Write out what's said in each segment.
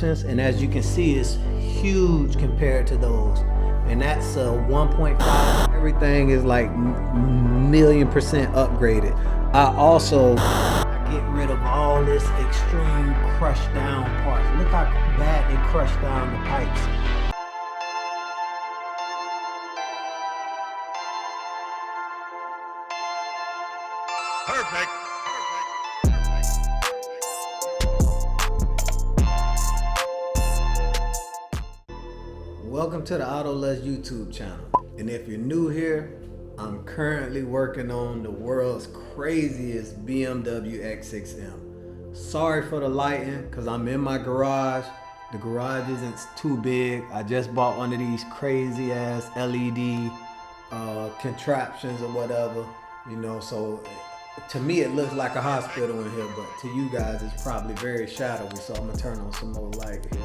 contraptions, and as you can see, it's huge compared to those. And that's a 1.5. Everything is like million% upgraded. I also get rid of all this extreme crush down parts. Look how bad they crush down the pipes. Perfect. Welcome to the AutoLuz YouTube channel. And if you're new here, I'm currently working on the world's craziest BMW X6M. Sorry for the lighting, because I'm in my garage. The garage isn't too big. I just bought one of these crazy ass LED contraptions or whatever, you know, so to me it looks like a hospital in here, but to you guys it's probably very shadowy, so I'm gonna turn on some more light here.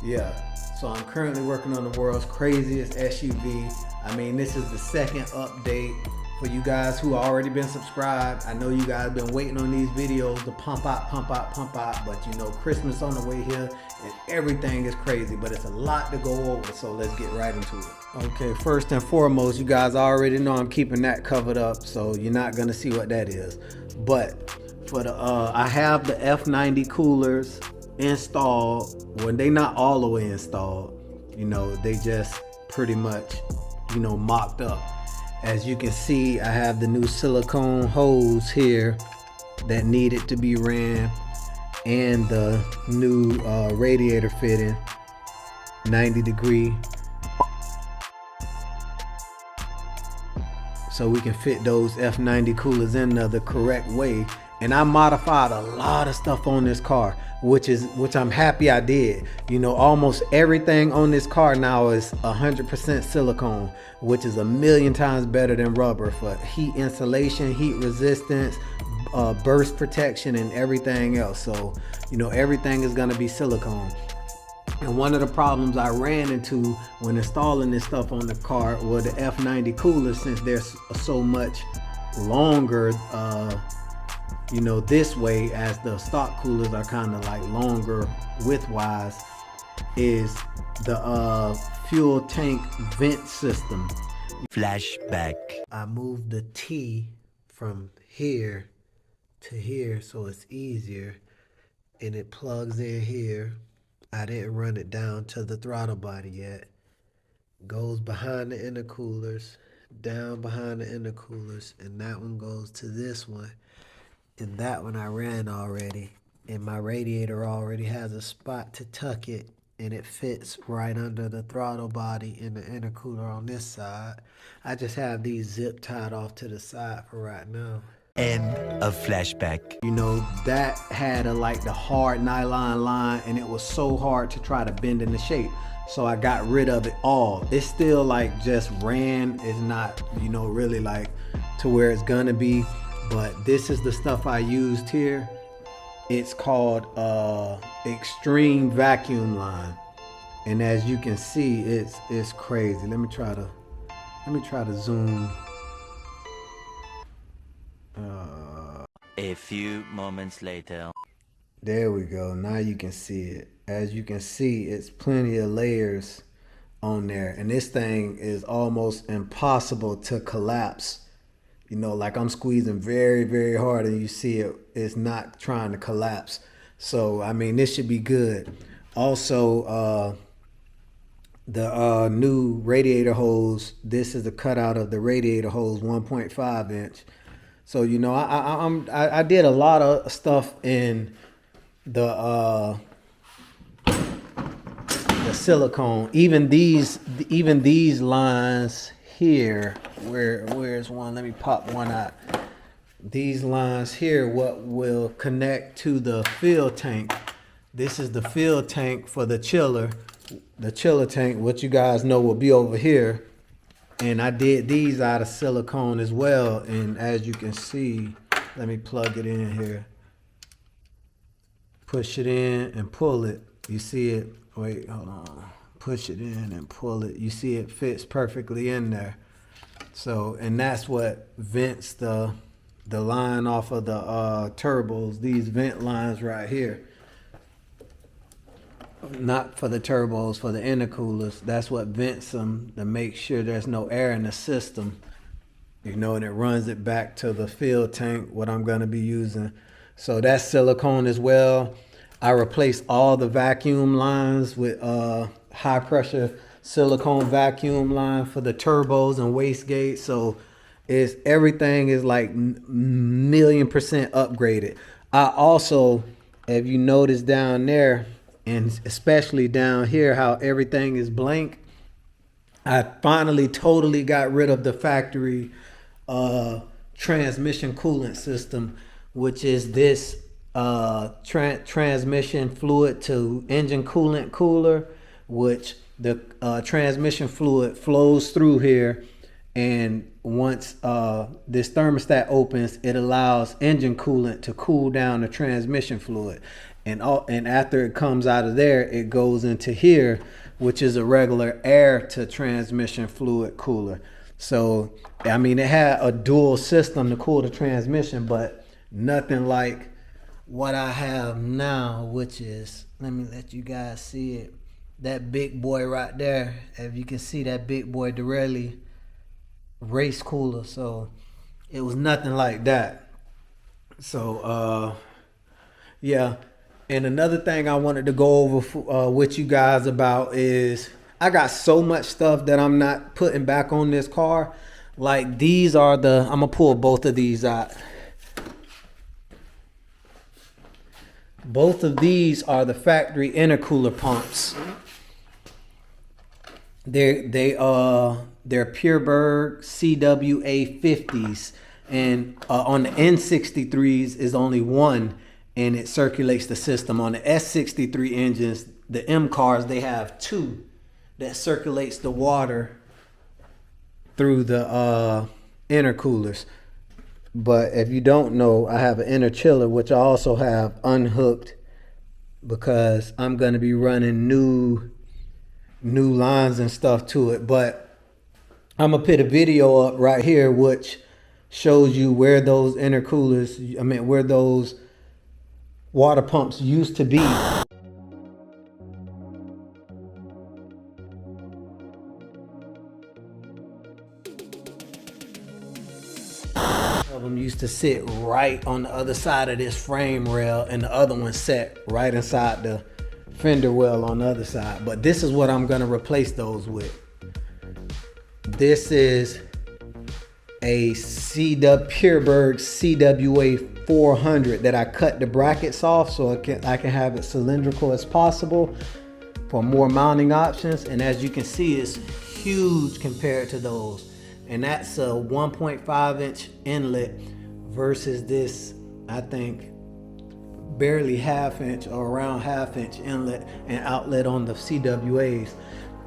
Yeah, so I'm currently working on the world's craziest SUV. I mean, this is the second update. For you guys who already been subscribed, I know you guys been waiting on these videos to pump out, but you know, Christmas on the way here and everything is crazy, but it's a lot to go over, so let's get right into it. Okay, first and foremost, you guys already know I'm keeping that covered up, so you're not gonna see what that is. But for the, I have the F90 coolers installed. Well, they not all the way installed, you know, they just pretty much, you know, mocked up. As you can see, I have the new silicone hose here that needed to be ran, and the new radiator fitting, 90-degree, so we can fit those F90 coolers in the correct way. And I modified a lot of stuff on this car, which I'm happy I did. You know, almost everything on this car now is 100% silicone, which is a million times better than rubber for heat insulation, heat resistance, burst protection, and everything else. So, you know, everything is gonna be silicone. And one of the problems I ran into when installing this stuff on the car were the F90 coolers, since they're so much longer, you know, this way, as the stock coolers are kind of like longer width-wise, is the fuel tank vent system. Flashback. I moved the T from here to here so it's easier, and it plugs in here. I didn't run it down to the throttle body yet. Goes behind the intercoolers, down behind the intercoolers, and that one goes to this one. And that one I ran already, and my radiator already has a spot to tuck it, and it fits right under the throttle body and the intercooler on this side. I just have these zip tied off to the side for right now. End of flashback. You know, that had like the hard nylon line, and it was so hard to try to bend into shape, so I got rid of it all. It's still like just ran, it's not, you know, really like to where it's gonna be. But this is the stuff I used here. It's called extreme vacuum line, and as you can see, it's crazy. Let me try to zoom. A few moments later. There we go. Now you can see it. As you can see, it's plenty of layers on there, and this thing is almost impossible to collapse. You know, like I'm squeezing very, very hard, and you see it's not trying to collapse. So, I mean, this should be good. Also, the new radiator hose, this is the cutout of the radiator hose, 1.5 inch. So, you know, I did a lot of stuff in the silicone. Even these lines here, where's one? Let me pop one out. These lines here, what will connect to the fuel tank. This is the fuel tank for the chiller. The chiller tank, what you guys know, will be over here. And I did these out of silicone as well. And as you can see, let me plug it in here. Push it in and pull it. You see it? Wait, hold on. Push it in and pull it. You see it fits perfectly in there. So, and that's what vents the the line off of the turbos, these vent lines right here. Not for the turbos, for the intercoolers. That's what vents them to make sure there's no air in the system. You know, and it runs it back to the fill tank, what I'm gonna be using. So that's silicone as well. I replaced all the vacuum lines with high pressure silicone vacuum line for the turbos and wastegate. So everything is like million% upgraded. I also, if you notice down there, and especially down here, how everything is blank, I finally totally got rid of the factory transmission coolant system, which is this transmission fluid to engine coolant cooler, which the transmission fluid flows through here, and once this thermostat opens, it allows engine coolant to cool down the transmission fluid, and after it comes out of there, it goes into here, which is a regular air to transmission fluid cooler. So I mean, it had a dual system to cool the transmission, but nothing like what I have now, which is, let me let you guys see it, that big boy right there. If you can see that big boy Durelli race cooler. So it was nothing like that. So yeah. And another thing I wanted to go over with you guys about is, I got so much stuff that I'm not putting back on this car. Like these are I'm gonna pull both of these out. Both of these are the factory intercooler pumps. They're Pureberg CWA 50s, and on the N63s is only one, and it circulates the system. On the S63 engines, the M cars, they have two that circulates the water through the intercoolers. But if you don't know, I have an inner chiller, which I also have unhooked because I'm going to be running new lines and stuff to it. But I'm going to put a video up right here which shows you where those intercoolers, where those water pumps used to be. Of them used to sit right on the other side of this frame rail, and the other one sat right inside the fender well on the other side. But this is what I'm going to replace those with. This is a Pureberg CWA 400 that I cut the brackets off so I can have it cylindrical as possible for more mounting options. And as you can see, it's huge compared to those. And that's a 1.5 inch inlet versus this, I think, barely half inch or around half inch inlet and outlet on the CWAs.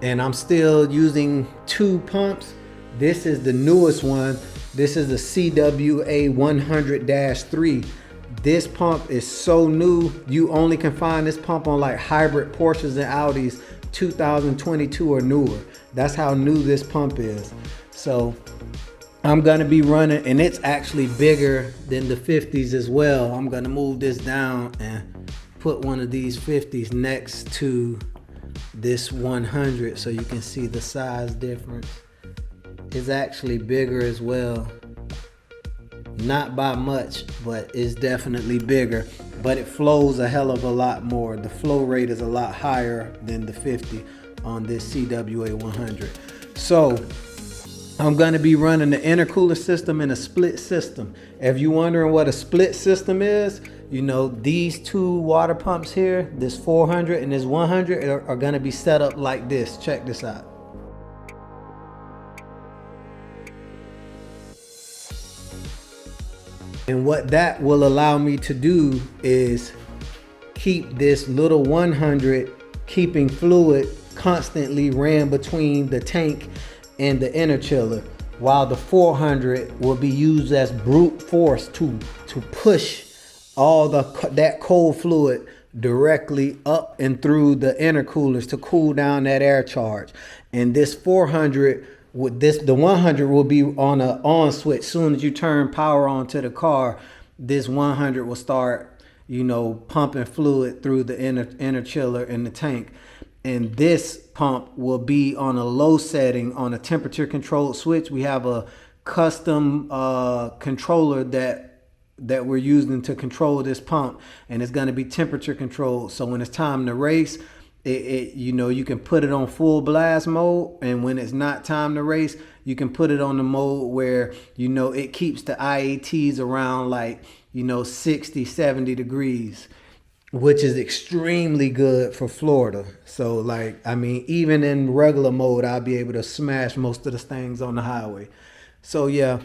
And I'm still using two pumps. This is the newest one. This is the CWA 100-3. This pump is so new. You only can find this pump on like hybrid Porsches and Audis 2022 or newer. That's how new this pump is. So I'm gonna be running, and it's actually bigger than the 50s as well. I'm gonna move this down and put one of these 50s next to this 100 so you can see the size difference. It's actually bigger as well. Not by much, but it's definitely bigger. But it flows a hell of a lot more. The flow rate is a lot higher than the 50 on this CWA 100. So I'm going to be running the intercooler system in a split system. If you're wondering what a split system is, you know, these two water pumps here, this 400 and this 100 are going to be set up like this. Check this out. And what that will allow me to do is keep this little 100 keeping fluid constantly ran between the tank and the inner chiller, while the 400 will be used as brute force to push all that cold fluid directly up and through the intercoolers to cool down that air charge. And this 400 with this, the 100 will be on a on switch. Soon as you turn power on to the car, this 100 will start, you know, pumping fluid through the inner chiller in the tank. And this pump will be on a low setting on a temperature controlled switch. We have a custom controller that we're using to control this pump, and it's going to be temperature controlled. So when it's time to race, you know, you can put it on full blast mode, and when it's not time to race, you can put it on the mode where, you know, it keeps the IATs around like, you know, 60, 70 degrees, which is extremely good for Florida. So like, I mean, even in regular mode, I'll be able to smash most of the things on the highway. So yeah,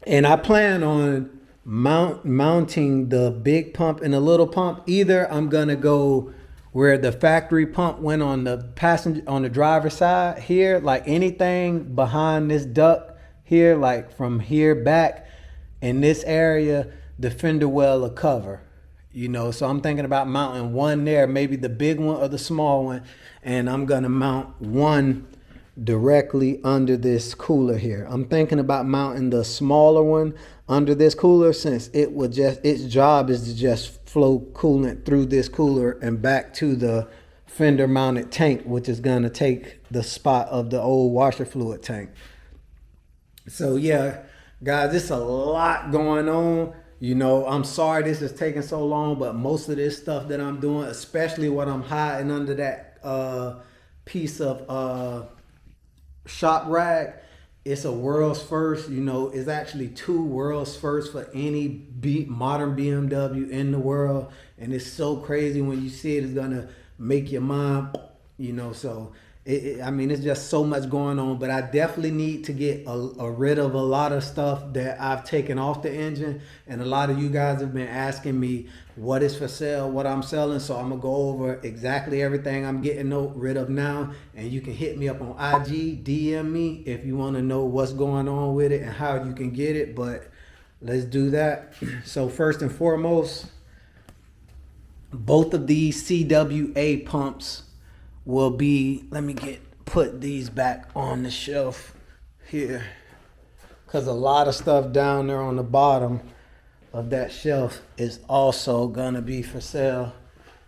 and I plan on mounting the big pump and the little pump. Either I'm gonna go where the factory pump went on the passenger, on the driver's side here, like anything behind this duct here, like from here back in this area, the fender well will cover, you know. So I'm thinking about mounting one there, maybe the big one or the small one, and I'm gonna mount one directly under this cooler here. I'm thinking about mounting the smaller one under this cooler, since it will just, its job is to just flow coolant through this cooler and back to the fender mounted tank, which is going to take the spot of the old washer fluid tank. So yeah, guys, it's a lot going on. You know, I'm sorry this is taking so long, but most of this stuff that I'm doing, especially what I'm hiding under that piece of shop rag, it's a world's first. You know, it's actually 2 world's first for any modern BMW in the world, and it's so crazy when you see it. It's gonna make your mind, you know. So I mean, it's just so much going on, but I definitely need to get rid of a lot of stuff that I've taken off the engine. And a lot of you guys have been asking me what is for sale, what I'm selling. So I'm gonna go over exactly everything I'm getting rid of now. And you can hit me up on IG, DM me if you wanna know what's going on with it and how you can get it. But let's do that. So first and foremost, both of these CWA pumps will be, let me put these back on the shelf here, because a lot of stuff down there on the bottom of that shelf is also gonna be for sale.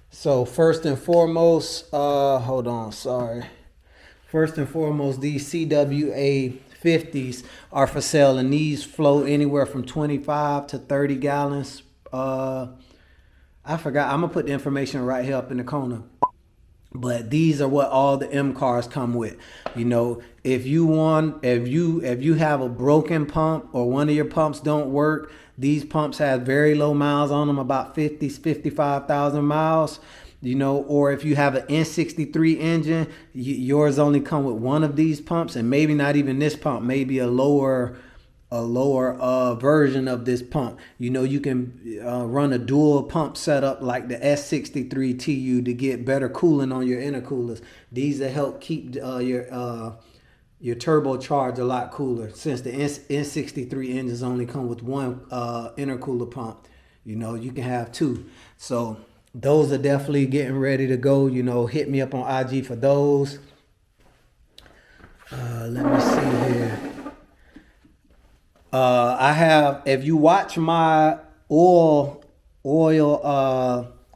So first and foremost, hold on, sorry. First and foremost, these CWA 50s are for sale, and these flow anywhere from 25 to 30 gallons. I forgot, I'm gonna put the information right here up in the corner. But these are what all the M cars come with. You know, if you have a broken pump or one of your pumps don't work, these pumps have very low miles on them, about 55,000 miles. You know, or if you have an N63 engine, yours only come with one of these pumps, and maybe not even this pump, maybe a lower version of this pump. You know, you can run a dual pump setup like the S63 TU to get better cooling on your intercoolers. These will help keep your turbocharge a lot cooler, since the N63 engines only come with one intercooler pump. You know, you can have 2. So those are definitely getting ready to go. You know, hit me up on IG for those. Let me see here. I have, if you watch my oil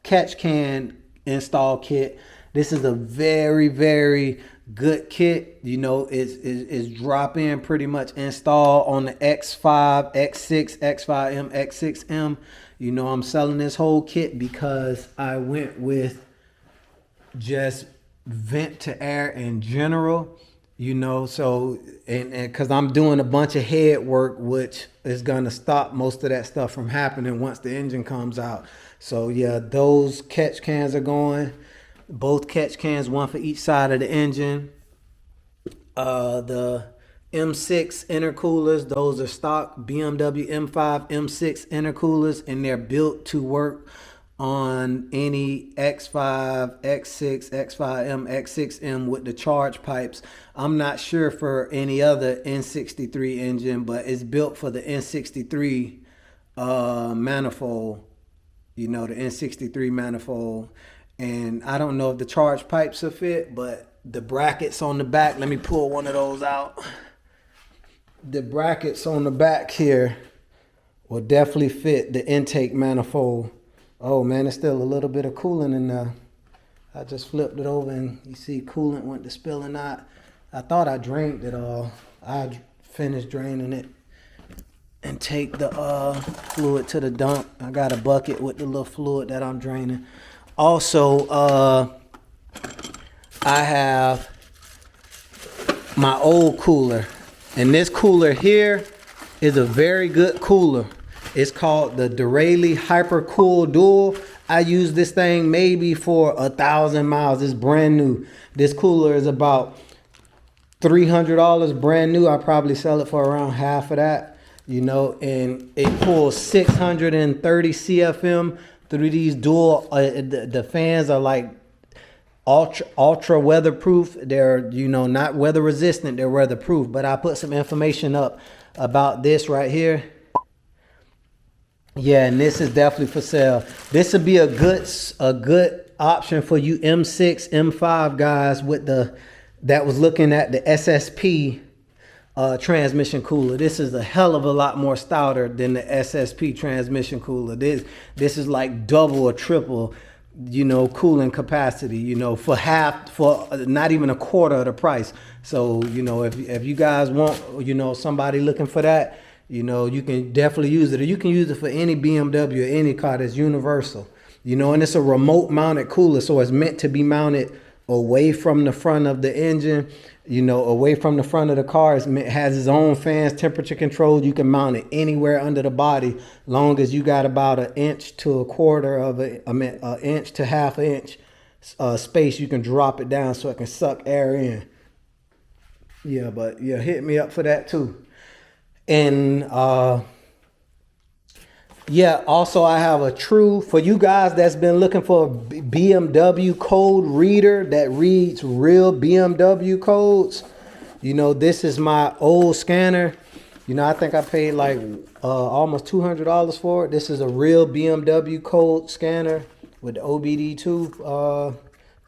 catch can install kit, this is a very, very good kit. You know, it's drop in pretty much install on the X5, X6, X5M, X6M. You know, I'm selling this whole kit because I went with just vent to air in general. You know, so, and because I'm doing a bunch of head work, which is going to stop most of that stuff from happening once the engine comes out. So yeah, those catch cans are going. Both catch cans, one for each side of the engine. The M6 intercoolers, those are stock BMW M5 M6 intercoolers, and they're built to work on any X5, X6, X5M, X6M with the charge pipes. I'm not sure for any other N63 engine, but it's built for the N63 manifold. You know, the N63 manifold. And I don't know if the charge pipes will fit, but the brackets on the back, let me pull one of those out. The brackets on the back here will definitely fit the intake manifold. Oh man, there's still a little bit of coolant in there. I just flipped it over and you see coolant went to spilling out. I thought I drained it all. I finished draining it and take the fluid to the dump. I got a bucket with the little fluid that I'm draining. Also, I have my old cooler. And this cooler here is a very good cooler. It's called the Duraley Hypercool Dual. I use this thing maybe for 1,000 miles. It's brand new. This cooler is about $300 brand new. I probably sell it for around half of that, you know, and it pulls 630 CFM through these dual. The fans are like ultra weatherproof. They're, you know, not weather resistant, they're weatherproof. But I put some information up about this right here. Yeah, and this is definitely for sale. This would be a good option for you M6, M5 guys with that was looking at the SSP transmission cooler. This is a hell of a lot more stouter than the SSP transmission cooler. This is like double or triple, you know, cooling capacity, you know, for not even a quarter of the price. So, you know, if you guys want, you know, somebody looking for that, you know, you can definitely use it. Or you can use it for any BMW or any car that's universal, you know, and it's a remote mounted cooler. So it's meant to be mounted away from the front of the engine, you know, away from the front of the car. It has its own fans, temperature control. You can mount it anywhere under the body, long as you got about 1 inch to a quarter of an inch to half an inch space. You can drop it down so it can suck air in. Yeah, but yeah, hit me up for that too. And yeah, also I have a for you guys that's been looking for a BMW code reader that reads real BMW codes. You know, this is my old scanner. You know, I think I paid like almost $200 for it. This is a real BMW code scanner with the OBD2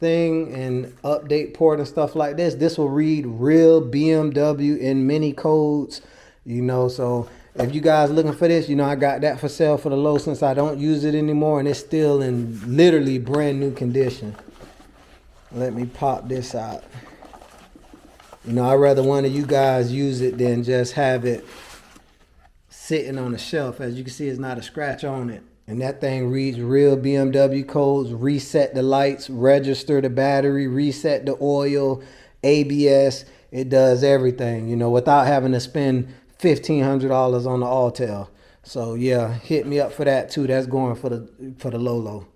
thing and update port and stuff like this. This will read real BMW and mini codes. You know, so if you guys looking for this, you know, I got that for sale for the low since I don't use it anymore, and it's still in literally brand new condition. Let me pop this out. You know, I'd rather one of you guys use it than just have it sitting on the shelf. As you can see, it's not a scratch on it. And that thing reads real BMW codes, reset the lights, register the battery, reset the oil, ABS. It does everything, you know, without having to spend $1,500 on the Autel. So yeah, hit me up for that too. That's going for the low.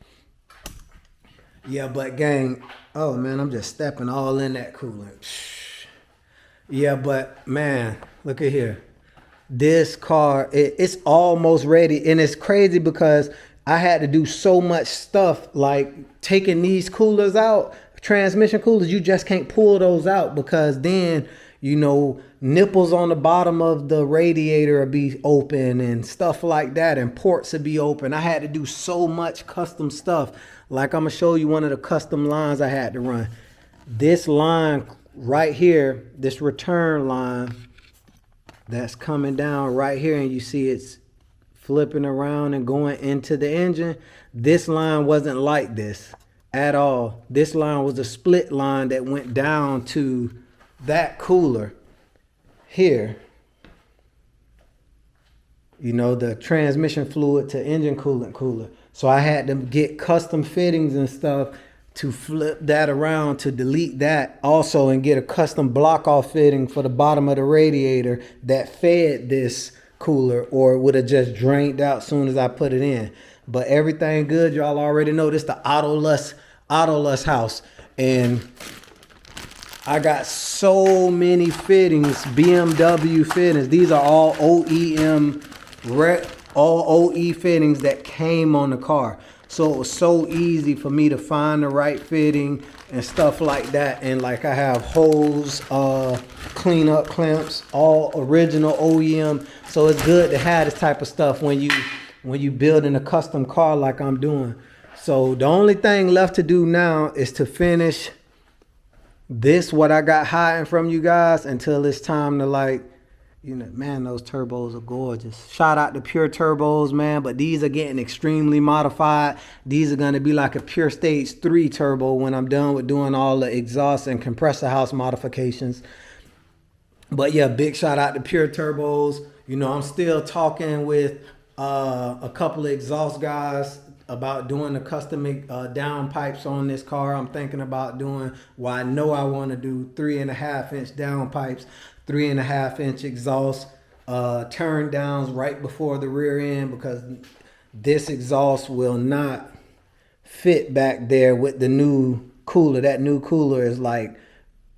Yeah, but gang, oh man, I'm just stepping all in that coolant. Yeah, but man, look at here. This car, it's almost ready, and it's crazy because I had to do so much stuff like taking these coolers out, transmission coolers. You just can't pull those out because then, you know, nipples on the bottom of the radiator will be open and stuff like that, and ports will be open. I had to do so much custom stuff. Like I'm gonna show you one of the custom lines I had to run. This line right here, this return line that's coming down right here, and you see it's flipping around and going into the engine. This line wasn't like this at all. This line was a split line that went down to that cooler here, you know, the transmission fluid to engine coolant cooler. So I had to get custom fittings and stuff to flip that around, to delete that also, and get a custom block off fitting for the bottom of the radiator that fed this cooler, or it would have just drained out soon as I put it in. But everything good. Y'all already know this, the Autolust house, and I got so many fittings, BMW fittings. These are all OEM, all OE fittings that came on the car. So it was so easy for me to find the right fitting and stuff like that. And like I have hose, cleanup clamps, all original OEM. So it's good to have this type of stuff when you building a custom car like I'm doing. So the only thing left to do now is to finish this, what I got hiding from you guys, until it's time to, like, you know, man, those turbos are gorgeous. Shout out to Pure Turbos, man, but these are getting extremely modified. These are going to be like a Pure Stage 3 turbo when I'm done with doing all the exhaust and compressor house modifications. But yeah, big shout out to Pure Turbos. You know, I'm still talking with a couple of exhaust guys about doing the custom down pipes on this car. I'm thinking about doing, well, I know I want to do 3.5-inch down pipes, 3.5-inch exhaust turn downs right before the rear end, because this exhaust will not fit back there with the new cooler. That new cooler is like,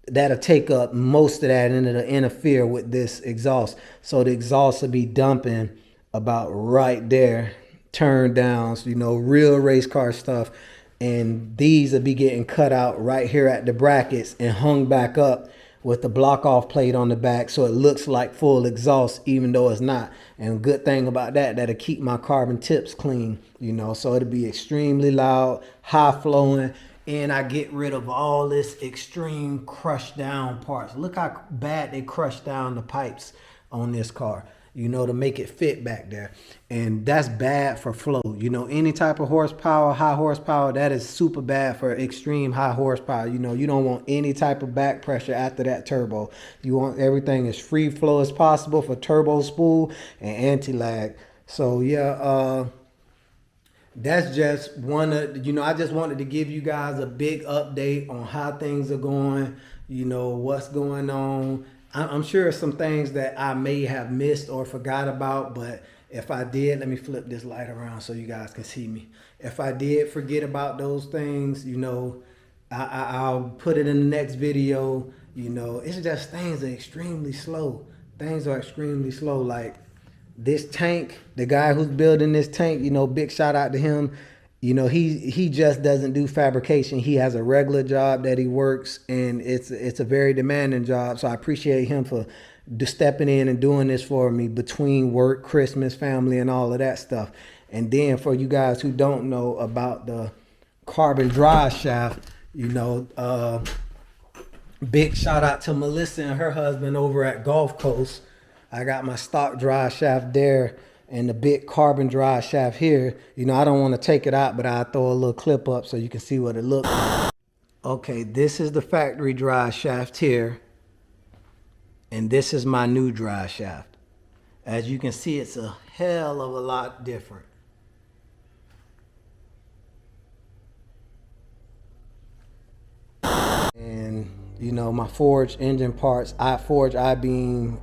that'll take up most of that and it'll interfere with this exhaust. So the exhaust will be dumping about right there, turn downs, you know, real race car stuff. And these will be getting cut out right here at the brackets and hung back up with the block off plate on the back, so it looks like full exhaust even though it's not. And good thing about that, that'll keep my carbon tips clean, you know, so it'll be extremely loud, high flowing, and I get rid of all this extreme crushed down parts. Look how bad they crushed down the pipes on this car, you know, to make it fit back there. And that's bad for flow. You know, any type of horsepower, high horsepower, that is super bad for extreme high horsepower. You know, you don't want any type of back pressure after that turbo. You want everything as free flow as possible for turbo spool and anti-lag. So yeah, that's just one of, you know, I just wanted to give you guys a big update on how things are going, you know, what's going on. I'm sure some things that I may have missed or forgot about, but if I did, let me flip this light around so you guys can see me. If I did forget about those things, you know, I'll put it in the next video. You know, it's just things are extremely slow. Things are extremely slow. Like this tank, the guy who's building this tank, you know, big shout out to him. You know, he just doesn't do fabrication. He has a regular job that he works, and it's a very demanding job. So I appreciate him for stepping in and doing this for me between work, Christmas, family, and all of that stuff. And then for you guys who don't know about the carbon dry shaft, you know, big shout out to Melissa and her husband over at Gulf Coast. I got my stock dry shaft there and the big carbon dry shaft here. You know, I don't want to take it out, but I'll throw a little clip up so you can see what it looks like. Okay, this is the factory dry shaft here. And this is my new dry shaft. As you can see, it's a hell of a lot different. And you know, my forged engine parts, I forge I-beam,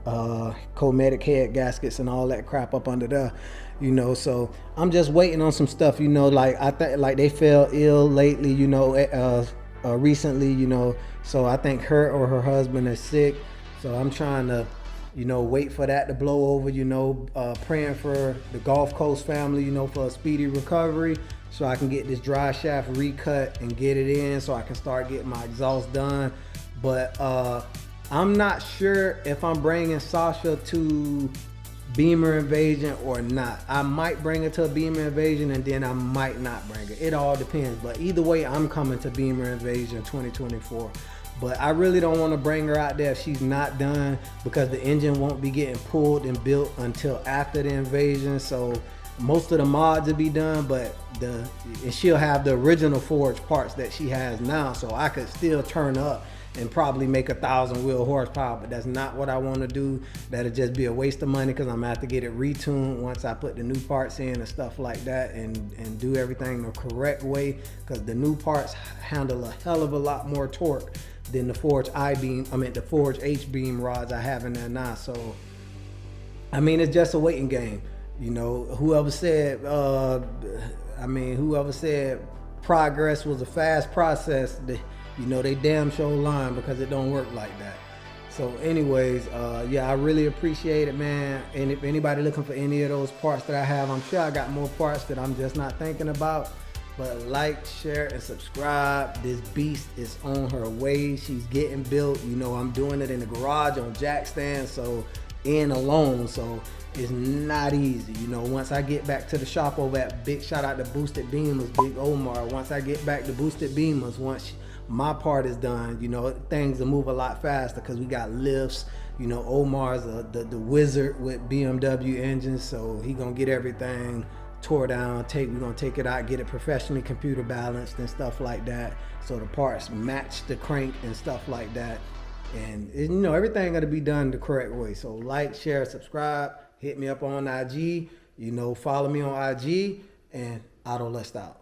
chromatic head gaskets and all that crap up under there, you know. So I'm just waiting on some stuff, you know, like I think like they fell ill lately, you know, recently, you know. So I think her or her husband is sick. So I'm trying to, you know, wait for that to blow over, you know, praying for the Gulf Coast family, you know, for a speedy recovery, so I can get this dry shaft recut and get it in so I can start getting my exhaust done. But I'm not sure if I'm bringing Sasha to Beamer Invasion or not. I might bring her to a Beamer Invasion and then I might not bring her. It all depends. But either way, I'm coming to Beamer Invasion 2024. But I really don't want to bring her out there if she's not done, because the engine won't be getting pulled and built until after the invasion. So most of the mods will be done, but she'll have the original forged parts that she has now. So I could still turn up and probably make 1,000 wheel horsepower, but that's not what I want to do. That'll just be a waste of money, because I'm gonna have to get it retuned once I put the new parts in and stuff like that, and do everything the correct way, because the new parts handle a hell of a lot more torque than the forged the forged H-beam rods I have in there now. So I mean, it's just a waiting game, you know. Whoever said progress was a fast process, you know, they damn sure lying, because it don't work like that. So anyways, yeah, I really appreciate it, man. And if anybody looking for any of those parts that I have, I'm sure I got more parts that I'm just not thinking about. But like, share, and subscribe. This beast is on her way. She's getting built. You know, I'm doing it in the garage on jack stands. So in alone, so it's not easy. You know, once I get back to the shop over at big shout out to Boosted BIMMERS, Big Omar. Once I get back to Boosted BIMMERS, once my part is done, you know, things will move a lot faster because we got lifts. You know, Omar's the wizard with BMW engines, so he gonna get everything tore down. We're gonna take it out, get it professionally computer balanced and stuff like that, so the parts match the crank and stuff like that. And you know, everything got to be done the correct way. So like, share, subscribe, hit me up on IG, you know, follow me on IG, and Auto List out.